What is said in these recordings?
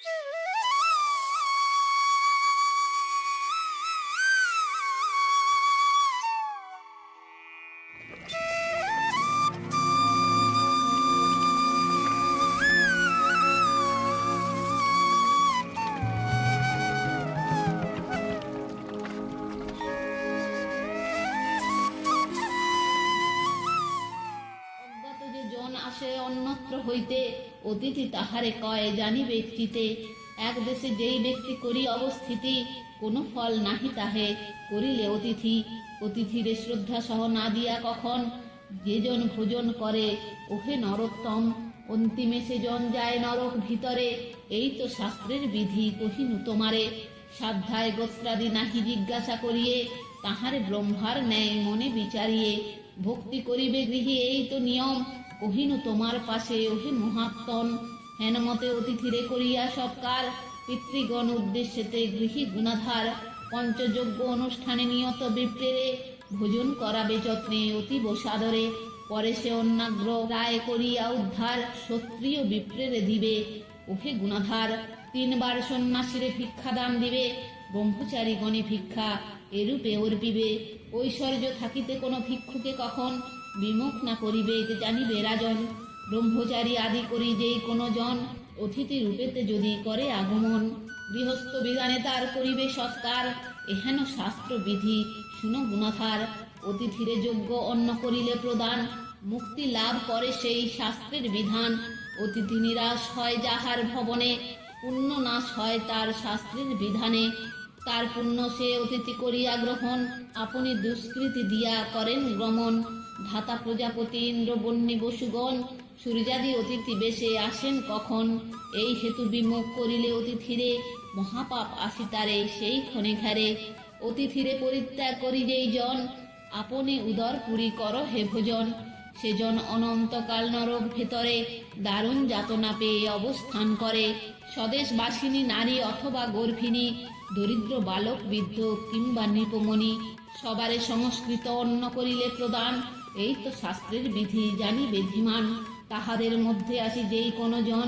অজ্ঞাত যে জন আসে অন্যত্র হইতে, অতিথি তাহারে কয় জানি ব্যক্তিতে। এক দেশে যেই ব্যক্তি করি অবস্থিতি, কোনো ফল নাহি তাহে করিলে অতিথি। অতিথিরে শ্রদ্ধা সহ না দিয়া কখন, যে জন ভোজন করে ওহে নরোত্তম। অন্তিমে সে জন যায় নরক ভিতরে, এই তো শাস্ত্রের বিধি কহিনু তোমারে। সাধ্যায় গোত্রাদি নাহি জিজ্ঞাসা করিয়ে, তাহারে ব্রহ্মার ন্যায় মনে বিচারিয়ে। ভক্তি করিবে গৃহী এই তো নিয়ম, কহিনু তোমার পাশে ওহে মহাত্মন। হেনমতে অতিথিরে করিয়া সৎকার, পিতৃগণ উদ্দেশ্যেতে গৃহী গুণাধার। পঞ্চযজ্ঞ অনুষ্ঠানে নিয়ত বিপ্রেরে, ভোজন করাবে যত্নে অতীব সাদরে। পরে সে অন্যাগ্র রায় করিয়া উদ্ধার, ক্ষত্রিয় বিপ্রেরে দিবে ওহে গুণাধার। 3 বার সন্ন্যাসীরে ভিক্ষা দান দিবে, ব্রহ্মচারী গণে ভিক্ষা এরূপে অর্পিবে। ঐশ্বর্য থাকিতে কোনো ভিক্ষুকে কখন, বিমুখ না করিবে জানিবে রাজন। ব্রহ্মচারী আদি করি যেই কোনো জন, অতিথি রূপেতে যদি করে আগমন। গৃহস্থ বিধানে তার করিবে সৎকার, এহেন শাস্ত্র বিধি শুনো গুণাধার। অতিথিরে যোগ্য অন্ন করিলে প্রদান, মুক্তি লাভ করে সেই শাস্ত্রের বিধান। অতিথি নিরাশ হয় যাহার ভবনে, পুণ্য নাশ হয় তার শাস্ত্রের বিধানে। তার পুণ্য সে অতিথি করিয়া গ্রহণ, আপনি দুষ্কৃতি দিয়া করেন গ্রমণ। ধাতা প্রজাপতি ইন্দ্র বন্যী বসুগণ, সূর্যাদি অতিথি বেশে আসেন কখন। এই হেতু বিমুখ করিলে অতিথিরে, মহাপাপ আসি তারে সেই ক্ষণে ঘেরে। অতিথিরে পরিত্যাগ করি যেই জন, আপনি উদর পুরি কর হে ভোজন। সেজন অনন্তকাল নরক ভেতরে, দারুণ যাতনা পেয়ে অবস্থান করে। স্বদেশবাসিনী নারী অথবা গর্ভিণী, দরিদ্র বালক বৃদ্ধ কিংবা নৃপমণি, সবারে সংস্কৃত অন্ন করিলে প্রদান। এই তো শাস্ত্রের বিধি জানিবে ধীমান। তাহাদের মধ্যে আসি যেই কোনো জন,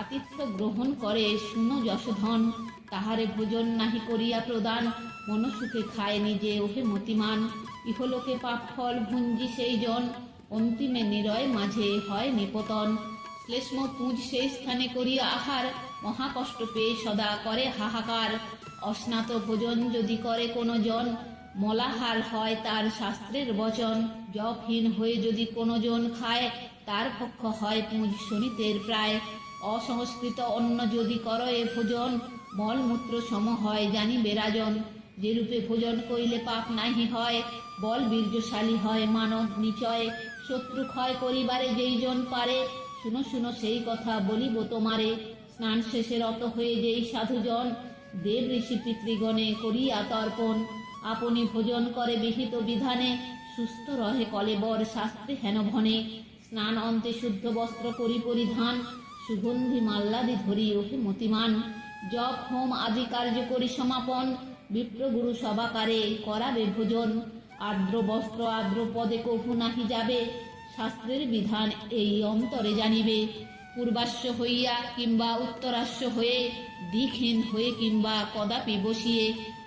আতিথ্য গ্রহণ করে শুনো যশোধন। তাহারে ভোজন নাহি করিয়া প্রদান, মনসুখে খায় নিজে ওহে মতিমান। ইহলোকে পাপ ফল ভুঞ্জি সেই জন, অন্তিমে নিরয় মাঝে হয় নিপতন। শ্লেষ্ম পুঁজ সেই স্থানে করিয়া আহার, মহাকষ্ট পেয়ে সদা করে হাহাকার। অস্নাত ভোজন যদি করে কোনো জন, মলাহার হয় তার শাস্ত্রের বচন। জপহীন হয়ে যদি কোনো জন খায়, তার পক্ষ হয় পুঁজ শনিতের প্রায়। অসংস্কৃত অন্ন যদি কর এ ভোজন, মলমূত্র সম হয় জানিবে রাজন। যেরূপে ভোজন করিলে পাপ নাহি হয়, বল বীর্যশালী হয় মানব নিচয়। শত্রু ক্ষয় করিবারে যেই জন পারে, শুনো শুনো সেই কথা বলিব তোমারে। স্নান শেষে রত হয়ে যেই সাধুজন, দেব ঋষি পিতৃগণে করিয়া তর্পণ। আপনি ভোজন করে বিহিত বিধানে, সুস্থ রহে কলেবর শাস্ত্রে হেন ভনে। স্নান অন্তে শুদ্ধ বস্ত্র করি পরিধান, সুগন্ধি মাল্লাদি ধরি ওহে মতিমান। জপ হোম আদি কার্য করি সমাপন, বিপ্রগুরু সবাকারে করাবে ভোজন। আর্দ্র বস্ত্র আর্দ্র পদে কভু নাহি যাবে, শাস্ত্রের বিধান এই অন্তরে জানিবে। পূর্বাশ্ব হইয়া কিংবা উত্তরাশ্ব হয়ে, দিকহীন হয়ে কিংবা কদাপি বসিয়ে,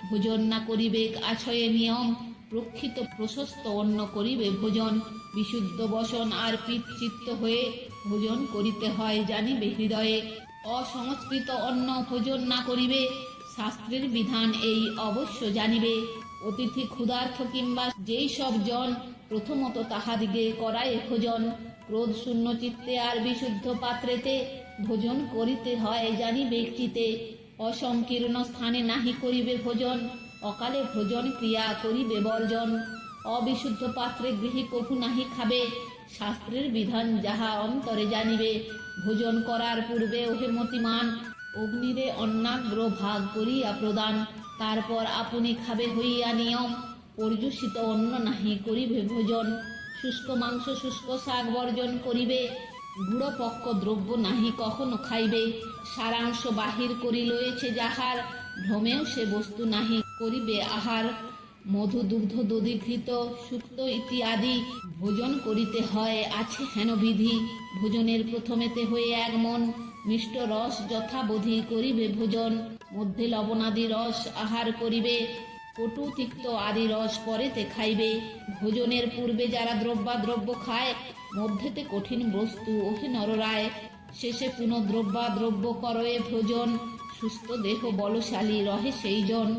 ভোজন না করিবে আছয়ে নিয়ম। প্রক্ষিত প্রশস্ত অন্ন করিবে ভোজন, বিশুদ্ধ বসন আর পিতচিত্ত হয়ে, ভোজন করিতে হয় জানিবে হৃদয়ে। অসংস্কৃত অন্ন ভোজন না করিবে, শাস্ত্রের বিধান এই অবশ্য জানিবে। অতিথি ক্ষুধার্থ কিংবা যেই সব জন, প্রথমত তাহাদিগে করায় ভোজন। ক্রোধ শূন্য চিত্তে আর বিশুদ্ধ পাত্রেতে, ভোজন করিতে হয় জানিবে চিতে। অসংকীর্ণ স্থানে নাহি করিবে ভোজন, অকালে ভোজন ক্রিয়া করিবে বর্জন। অবিশুদ্ধ পাত্রে গৃহী কভু নাহি খাবে, শাস্ত্রের বিধান যাহা অন্তরে জানিবে। ভোজন করার পূর্বে ওহে মতিমান, অগ্নিরে অন্নাগ্র ভাগ করিয়া প্রদান। তারপর আপনি খাবে হইয়া নিয়ম, পর্যুষিত অন্ন নাহি করিবে ভোজন। শুষ্ক মাংস শুষ্ক শাক বর্জন করিবে, গুড়পক্ক দ্রব্য নাহি কখনো খাইবে। সারাংশ বাহির করি লয়েছে যাহার, ভ্রমেও সে বস্তু নাহি করিবে আহার। মধু দুগ্ধ দধিঘৃত সুক্ত ইত্যাদি ভোজন করিতে হয়, আছে হেন বিধি। ভোজনের প্রথমেতে হয়ে এক মন মিষ্ট রস যথাবধি করিবে ভোজন, মধ্যে লবণাদি রস আহার করিবে, কটু তিক্ত আদি রস পরেতে খাইবে। ভোজনের পূর্বে যারা দ্রব্যাদ্রব্য খায়, মধ্যেতে কঠিন বস্তু ওহে নররায়, শেষে পুনঃদ্রব্যাদ্রব্য করয়ে ভোজন, সুস্থ দেহ বলশালী রহে সেই জন।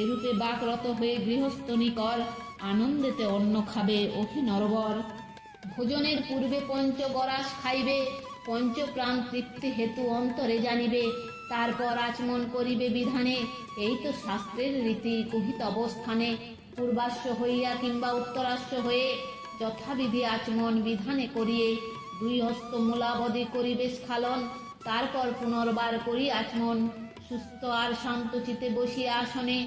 এরূপে বাকরত হয়ে গৃহস্থনী কর, আনন্দেতে অন্ন খাবে ওহে নরবর। ভোজনের পূর্বে পঞ্চগরাস খাইবে, পঞ্চপ্রাণ তৃপ্তি হেতু অন্তরে জানিবে, তারপর আচমন করিবে বিধানে, এই তো শাস্ত্রের রীতি কহিত অবস্থানে। পূর্বাশ্ব হইয়া কিংবা উত্তরাশ্ব হয়ে যথাবিধি আচমন বিধানে করিয়ে, দুই হস্ত মূলাবধি করিবে স্খালন, তারপর পুনর্বার করি আচমন। সুস্থ আর শান্ত চিতে বসিয়া আসনে,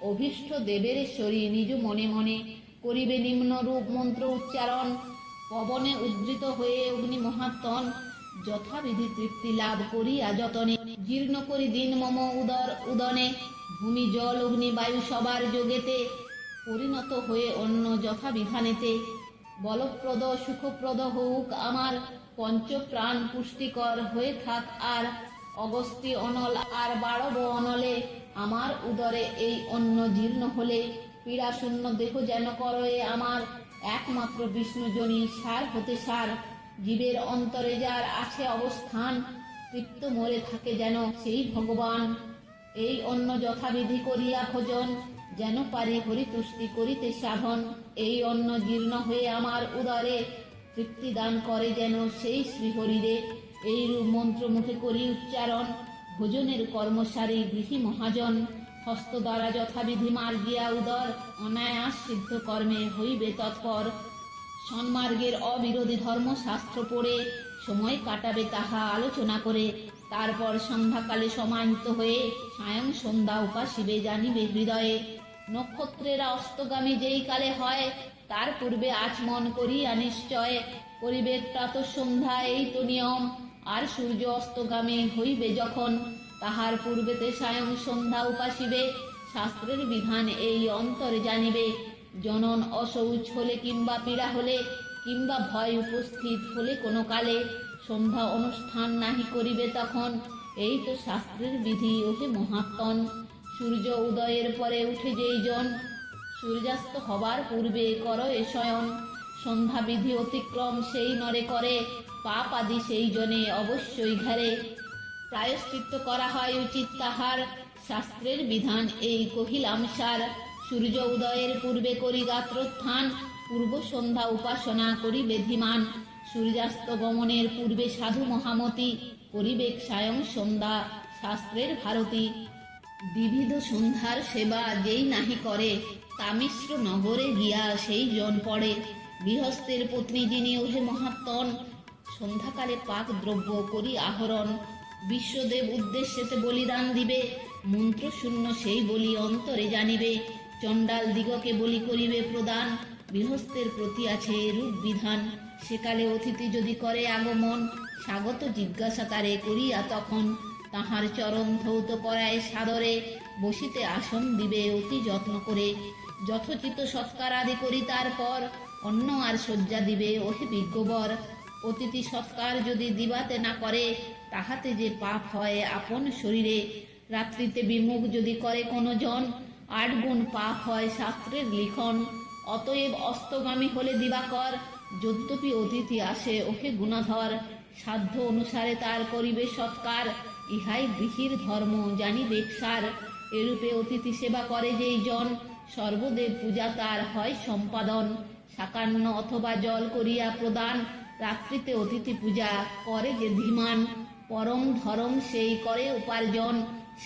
অভীষ্ট দেবের শরী নিজ মনে মনে, করিবে নিম্নরূপ মন্ত্র উচ্চারণ, পবনে উদ্ধৃত হয়ে অগ্নি মহাত্মন, যথাবিধি তৃপ্তি লাভ করিয়া যতনে। জীর্ণ করি দিন মম উদর উদনে, ভূমি জল অগ্নি বায়ু সবার যোগেতে, পরিণত হয়ে অন্য যথাবিধানেতে। বলপ্রদ সুখপ্রদ হউক আমার, পঞ্চপ্রাণ পুষ্টিকর হয়ে থাক আর, অগস্তি অনল আর বাড়ব অনলে, আমার উদরে এই অন্ন জীর্ণ হলে। পীড়া শূন্য দেহ যেন করয়ে আমার, একমাত্র বিষ্ণুজনী সার হতে সার। জীবের অন্তরে যার আছে অবস্থান, তৃপ্ত মরে থাকে যেন সেই ভগবান। এই অন্ন যথাবিধি করিয়া ভোজন, যেন পারি হরিতুষ্টি করিতে সাধন। এই অন্ন জীর্ণ হয়ে আমার উদরে, তৃপ্তি দান করে যেন সেই শ্রীহরিরে। এইরূপ মন্ত্র মুখে করি উচ্চারণ, ভোজনের কর্মসারী গৃহী মহাজন। হস্ত দ্বারা যথাবিধি মার্গিয়া উদর, অনায়াস সিদ্ধ কর্মে হইবে তৎপর। সন্মার্গের অবিরোধী ধর্মশাস্ত্র পড়ে, সময় কাটাবে তাহা আলোচনা করে। তারপর সন্ধ্যাকালে সমাহিত হয়ে, সায়ং সন্ধ্যা উপাসিবে জানিবে হৃদয়ে। নক্ষত্রেরা অস্তগামী যেই কালে হয়, তার পূর্বে আচমন করিয়া নিশ্চয়, করিবে প্রাতঃ সন্ধ্যা এই তো নিয়ম। আর সূর্য অস্তগামী হইবে যখন, তাহার পূর্বেতে সায়ং সন্ধ্যা উপাসিবে, শাস্ত্রের বিধান এই অন্তরে জানিবে। জনন অশৌচ হলে কিংবা পীড়া হলে, কিংবা ভয় উপস্থিত হলে কোনো কালে, সন্ধ্যা অনুষ্ঠান নাহি করিবে তখন, এই তো শাস্ত্রের বিধি ওহে মহাত্মন। সূর্য উদয়ের পরে উঠে যেই জন, সূর্যাস্ত হবার পূর্বে কর এ শয়ন। সন্ধ্যা বিধি অতিক্রম সেই নরে করে, পাপ আদি সেই জনে অবশ্যই ঘারে। প্রায়শ্চিত্ত করা হয় উচিত তাহার, শাস্ত্রের বিধান এই কহিলাম সার। সূর্য উদয়ের পূর্বে করি গাত্রোত্থান, পূর্ব সন্ধ্যা উপাসনা করি বেধিমান। সূর্যাস্ত গমনের পূর্বে সাধু মহামতি, করিবেক সায়ং সন্ধ্যা শাস্ত্রের ভারতী। বিবিধ সন্ধ্যার সেবা যেই নাহি করে, তামিশ্র নগরে গিয়া সেই জন পড়ে। গৃহস্থের পত্নী যিনি ওহে মহাত্মন, সন্ধ্যাকালে পাক দ্রব্য করি আহরণ। বিশ্বদেব উদ্দেশ্যেতে বলিদান দিবে, মন্ত্র শূন্য সেই বলি অন্তরে জানিবে। চণ্ডাল দিগকে বলি করিবে প্রদান, গৃহস্থের প্রতি আছে রূপ বিধান। সেকালে অতিথি যদি করে আগমন, স্বাগত জিজ্ঞাসা তারে করিয়া তখন। তাহার চরণ ধৌত করায় সাদরে, বসিতে আসন দিবে অতি যত্ন করে। যথোচিত সৎকার আদি করি তারপর, অন্ন আর শয্যা দিবে ওহে বিজ্ঞবর। অতিথি সৎকার যদি দিবাতে না করে, তাহাতে যে পাপ হয় আপন শরীরে। রাত্রিতে বিমুখ যদি করে কোনো জন, 8 গুণ পাপ হয় শাস্ত্রের লিখন। অতএব অস্তগামী হলে দিবাকর, যদ্যপি অতিথি আসে ওহে গুণাধর। সাধ্য অনুসারে তার করিবে সৎকার, ইহাই গৃহীর ধর্ম জানিবেক সার। এরূপে অতিথি সেবা করে যেই জন, সর্বদেব পূজা তার হয় সম্পাদন। সাকান্ন অথবা জল করিয়া প্রদান, রাত্রিতে অতিথি পূজা করে যে ধীমান। পরম ধরম সেই করে উপার্জন,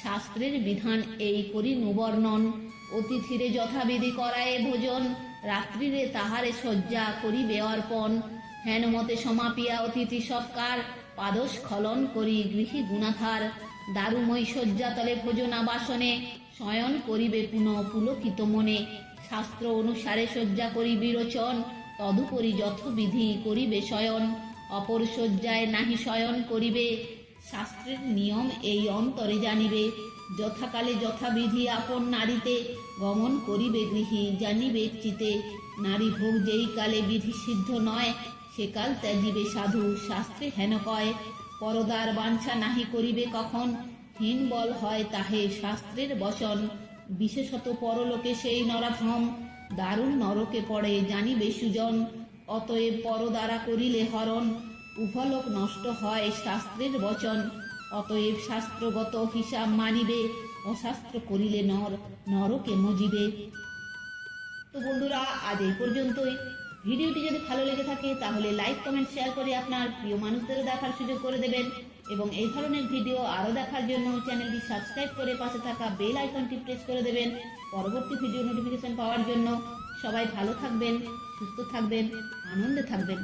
শাস্ত্রের বিধান এই করি নুবর্ণন। অতিথিরে যথাবিধি করায় ভোজন, রাত্রিরে তাহারে শয্যা করিবে অর্পণ। হেনমতে সমাপিয়া অতিথি সৎকার, পাদস্খলন করি গৃহী গুণাধার। দারুময় শয্যাতলে ভোজনাবাসনে, শয়ন করিবে পুলকিত মনে। শাস্ত্র অনুসারে শয্যা করি বিরোচন, তদুপরি যথবিধি করিবে শয়ন। অপর শয্যায় নাহি শয়ন করিবে, শাস্ত্রের নিয়ম এই অন্তরে জানিবে, যথাকালে যথাবিধি আপন নারীতে গমন করিবে গৃহী, জানিবে চিতে। নারী ভোগ যেই কালে বিধি সিদ্ধ নয়, সেকাল ত্যাজিবে সাধু, শাস্ত্রে হেন কয়। পরদার বাঞ্ছা নাহি করিবে কখন, হীন বল হয় তাহে শাস্ত্রের বচন। বিশেষত পরলোকে সেই নরাধম, দারুণ নরকে পড়ে জানিবে সুজন। অতএব পরদ্বারা করিলে হরণ, উভলোক নষ্ট হয় শাস্ত্রের বচন। অতএব শাস্ত্রগত হিসাব মানিবে, অশাস্ত্র করিলে নরকে মজিবে। তো বন্ধুরা, আজ এই পর্যন্তই। ভিডিওটি যদি ভালো লেগে থাকে তাহলে লাইক কমেন্ট শেয়ার করে আপনার প্রিয় মানুষদেরও দেখার সুযোগ করে দেবেন, এবং এই ধরনের ভিডিও আরও দেখার জন্য চ্যানেলটি সাবস্ক্রাইব করে পাশে থাকা বেল আইকনটি প্রেস করে দেবেন পরবর্তী ভিডিও নোটিফিকেশন পাওয়ার জন্য। সবাই ভালো থাকবেন, সুস্থ থাকবেন, আনন্দে থাকবেন।